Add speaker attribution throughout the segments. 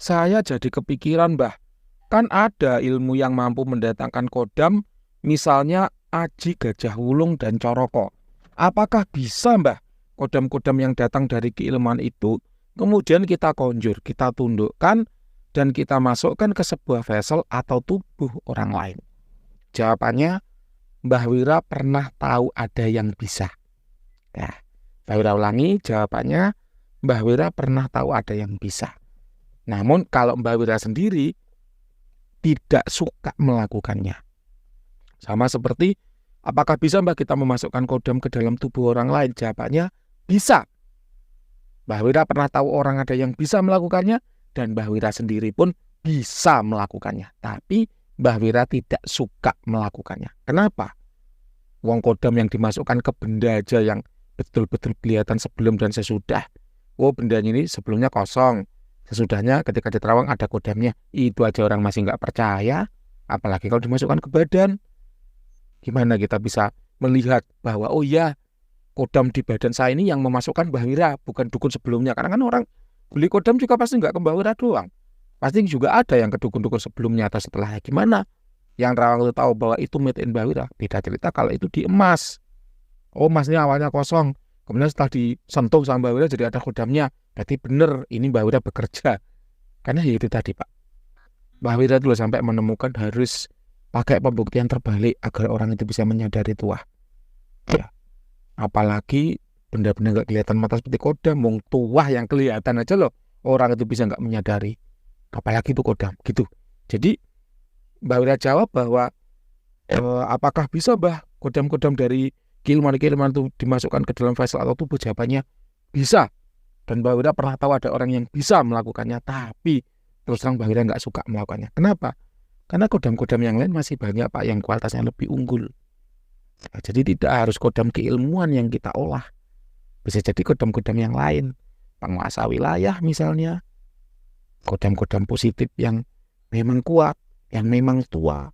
Speaker 1: Saya jadi kepikiran, Mbah. Kan ada ilmu yang mampu mendatangkan kodam, misalnya Aji Gajah Wulung dan Coroko. Apakah bisa, Mbah, kodam-kodam yang datang dari keilmuan itu, kemudian kita konjur, kita tundukkan, dan kita masukkan ke sebuah vessel atau tubuh orang lain? Jawabannya, Mbah Wira pernah tahu ada yang bisa. Nah, Mbah Wira ulangi, jawabannya, Mbah Wira pernah tahu ada yang bisa. Namun kalau Mbah Wira sendiri tidak suka melakukannya. Sama seperti, apakah bisa, Mbah, kita memasukkan kodam ke dalam tubuh orang lain? Jawabannya, bisa. Mbah Wira pernah tahu orang ada yang bisa melakukannya, dan Mbah Wira sendiri pun bisa melakukannya. Tapi Mbah Wira tidak suka melakukannya. Kenapa? Wong kodam yang dimasukkan ke benda aja yang betul-betul kelihatan sebelum dan sesudah. Oh, bendanya ini sebelumnya kosong. Sesudahnya ketika diterawang ada kodamnya. Itu aja orang masih nggak percaya. Apalagi kalau dimasukkan ke badan. Gimana kita bisa melihat bahwa, oh ya, kodam di badan saya ini yang memasukkan Mbah Wira, bukan dukun sebelumnya. Karena kan orang beli kodam juga pasti nggak ke Mbah Wira doang. Pasti juga ada yang ke dukun-dukun sebelumnya atau setelahnya. Gimana? Yang Rawang itu tahu bahwa itu made in Mbah Wira. Beda cerita kalau itu di emas. Oh, emasnya awalnya kosong. Kemudian setelah disentuh sama Mbah Wira jadi ada kodamnya. Berarti benar ini Mbah Wira bekerja. Karena ya itu tadi, Pak. Mbah Wira dulu sampai menemukan harus pakai pembuktian terbalik agar orang itu bisa menyadari tuah. Ya. Apalagi benda-benda nggak kelihatan mata seperti kodam. Mung tuah yang kelihatan aja loh. Orang itu bisa nggak menyadari. Apalagi itu kodam. Gitu. Jadi Mbah Wira jawab bahwa apakah bisa, Mbah, kodam-kodam dari keilmuan-keilmuan itu dimasukkan ke dalam vessel atau tubuh? Jawabannya bisa. Dan Mbah Wira pernah tahu ada orang yang bisa melakukannya, tapi terus terang Mbah Wira nggak suka melakukannya. Kenapa? Karena kodam-kodam yang lain masih banyak, Pak, yang kualitasnya lebih unggul. Nah, jadi tidak harus kodam keilmuan yang kita olah. Bisa jadi kodam-kodam yang lain. Penguasa wilayah misalnya. Kodam-kodam positif yang memang kuat, yang memang tua.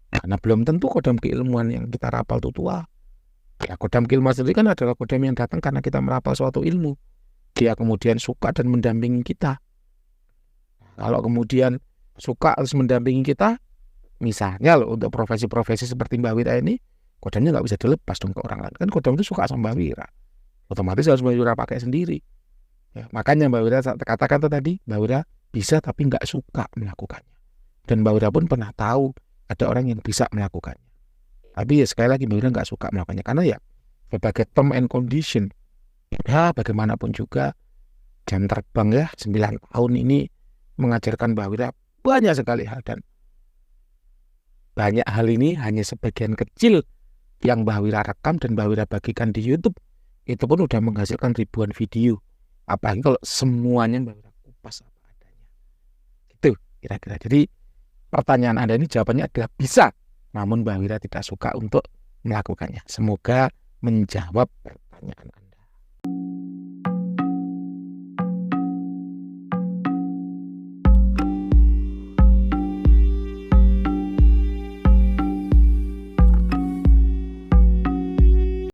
Speaker 1: Karena belum tentu kodam keilmuan yang kita rapal itu tua. Ya, kodam keilmuan sendiri kan adalah kodam yang datang karena kita merapal suatu ilmu. Dia kemudian suka dan mendampingi kita. Kalau kemudian suka harus mendampingi kita, misalnya loh untuk profesi-profesi seperti Mbah Wira ini, kodamnya nggak bisa dilepas dong ke orang lain. Kan kodam itu suka sama Mbah Wira. Otomatis harus Mbah Wira pakai sendiri. Ya, makanya Mbah Wira katakan tadi, Mbah Wira bisa tapi nggak suka melakukannya. Dan Mbah Wira pun pernah tahu ada orang yang bisa melakukannya. Tapi ya sekali lagi Mbah Wira nggak suka melakukannya. Karena ya berbagai term and condition. Ya bagaimanapun juga jam terbang ya 9 tahun ini mengajarkan Mbah Wira banyak sekali hal. Dan banyak hal ini hanya sebagian kecil yang Mbah Wira rekam dan Mbah Wira bagikan di YouTube. Itu pun udah menghasilkan ribuan video. Apalagi kalau semuanya Mbah Wira kupas apa adanya. Gitu kira-kira. Jadi pertanyaan Anda ini jawabannya adalah bisa. Namun Mbah Wira tidak suka untuk melakukannya. Semoga menjawab pertanyaan Anda.